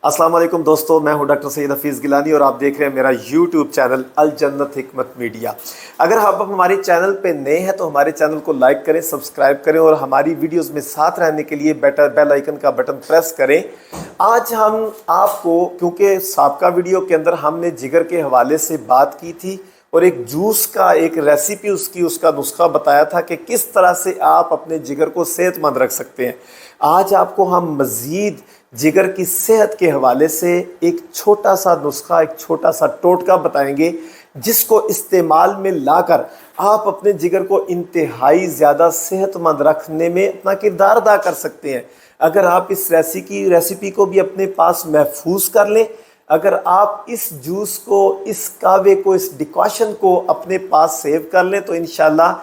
السلام علیکم دوستو، میں ہوں ڈاکٹر سید حفیظ گیلانی اور آپ دیکھ رہے ہیں میرا یوٹیوب چینل الجنت حکمت میڈیا۔ اگر آپ ہمارے چینل پہ نئے ہیں تو ہمارے چینل کو لائک کریں، سبسکرائب کریں اور ہماری ویڈیوز میں ساتھ رہنے کے لیے بیل آئیکن کا بٹن پریس کریں۔ آج ہم آپ کو، کیونکہ سابقہ ویڈیو کے اندر ہم نے جگر کے حوالے سے بات کی تھی اور ایک جوس کا ایک ریسیپی اس کا نسخہ بتایا تھا کہ کس طرح سے آپ اپنے جگر کو صحت مند رکھ سکتے ہیں۔ آج آپ کو ہم مزید جگر کی صحت کے حوالے سے ایک چھوٹا سا نسخہ، ایک چھوٹا سا ٹوٹکا بتائیں گے جس کو استعمال میں لا کر آپ اپنے جگر کو انتہائی زیادہ صحت مند رکھنے میں اپنا کردار ادا کر سکتے ہیں۔ اگر آپ اس ریسیپی کو بھی اپنے پاس محفوظ کر لیں، اگر آپ اس جوس کو، اس کہوے کو، اس ڈیکاشن کو اپنے پاس سیو کر لیں تو انشاءاللہ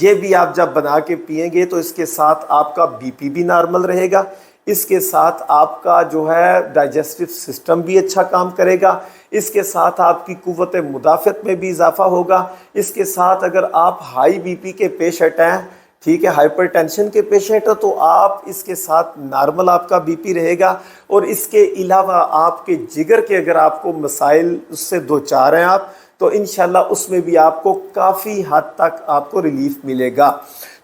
یہ بھی آپ جب بنا کے پئیں گے تو اس کے ساتھ آپ کا بی پی بھی نارمل رہے گا، اس کے ساتھ آپ کا جو ہے ڈائجسٹو سسٹم بھی اچھا کام کرے گا، اس کے ساتھ آپ کی قوت مدافعت میں بھی اضافہ ہوگا، اس کے ساتھ اگر آپ ہائی بی پی کے پیشنٹ ہیں، ٹھیک ہے، ہائپر ٹینشن کے پیشنٹ ہیں، تو آپ اس کے ساتھ نارمل آپ کا بی پی رہے گا۔ اور اس کے علاوہ آپ کے جگر کے اگر آپ کو مسائل اس سے دوچار ہیں آپ، تو انشاءاللہ اس میں بھی آپ کو کافی حد تک آپ کو ریلیف ملے گا۔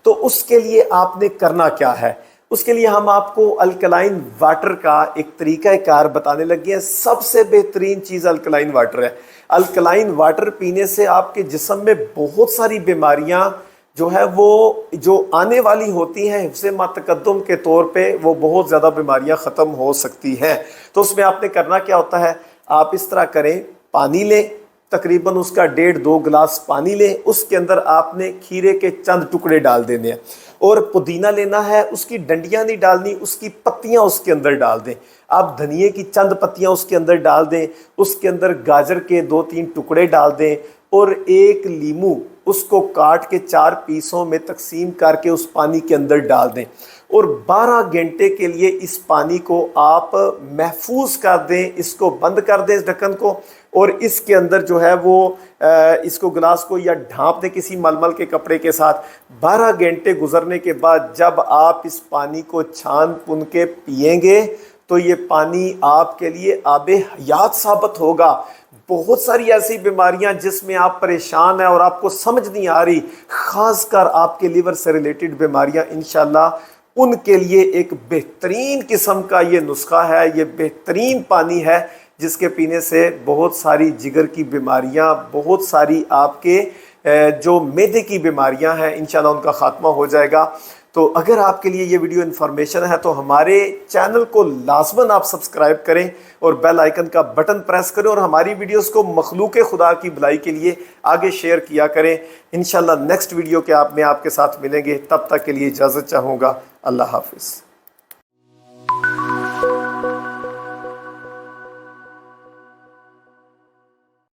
تو اس کے لیے آپ نے کرنا کیا ہے؟ اس کے لیے ہم آپ کو الکلائن واٹر کا ایک طریقہ کار بتانے لگے ہیں۔ سب سے بہترین چیز الکلائن واٹر ہے۔ الکلائن واٹر پینے سے آپ کے جسم میں بہت ساری بیماریاں جو ہے وہ جو آنے والی ہوتی ہیں حفظ ما تقدم کے طور پہ، وہ بہت زیادہ بیماریاں ختم ہو سکتی ہیں۔ تو اس میں آپ نے کرنا کیا ہوتا ہے؟ آپ اس طرح کریں، پانی لیں، تقریباً اس کا 1.5-2 گلاس پانی لیں، اس کے اندر آپ نے کھیرے کے چند ٹکڑے ڈال دینے ہیں اور پودینہ لینا ہے، اس کی ڈنڈیاں نہیں ڈالنی، اس کی پتیاں اس کے اندر ڈال دیں۔ آپ دھنیے کی چند پتیاں اس کے اندر ڈال دیں، اس کے اندر گاجر کے 2-3 ٹکڑے ڈال دیں اور ایک لیمو اس کو کاٹ کے 4 پیسوں میں تقسیم کر کے اس پانی کے اندر ڈال دیں اور 12 گھنٹے کے لیے اس پانی کو آپ محفوظ کر دیں، اس کو بند کر دیں اس ڈھکن کو، اور اس کے اندر جو ہے وہ اس کو گلاس کو یا ڈھانپ دیں کسی ململ کے کپڑے کے ساتھ۔ 12 گھنٹے گزرنے کے بعد جب آپ اس پانی کو چھان پن کے پئیں گے تو یہ پانی آپ کے لیے آب حیات ثابت ہوگا۔ بہت ساری ایسی بیماریاں جس میں آپ پریشان ہیں اور آپ کو سمجھ نہیں آ رہی، خاص کر آپ کے لیور سے ریلیٹڈ بیماریاں، انشاءاللہ ان کے لیے ایک بہترین قسم کا یہ نسخہ ہے، یہ بہترین پانی ہے جس کے پینے سے بہت ساری جگر کی بیماریاں، بہت ساری آپ کے جو معدے کی بیماریاں ہیں، انشاءاللہ ان کا خاتمہ ہو جائے گا۔ تو اگر آپ کے لیے یہ ویڈیو انفارمیشن ہے تو ہمارے چینل کو لازماً آپ سبسکرائب کریں اور بیل آئیکن کا بٹن پریس کریں اور ہماری ویڈیوز کو مخلوق خدا کی بھلائی کے لیے آگے شیئر کیا کریں۔ انشاءاللہ نیکسٹ ویڈیو کے میں آپ کے ساتھ ملیں گے، تب تک کے لیے اجازت چاہوں گا۔ اللہ حافظ۔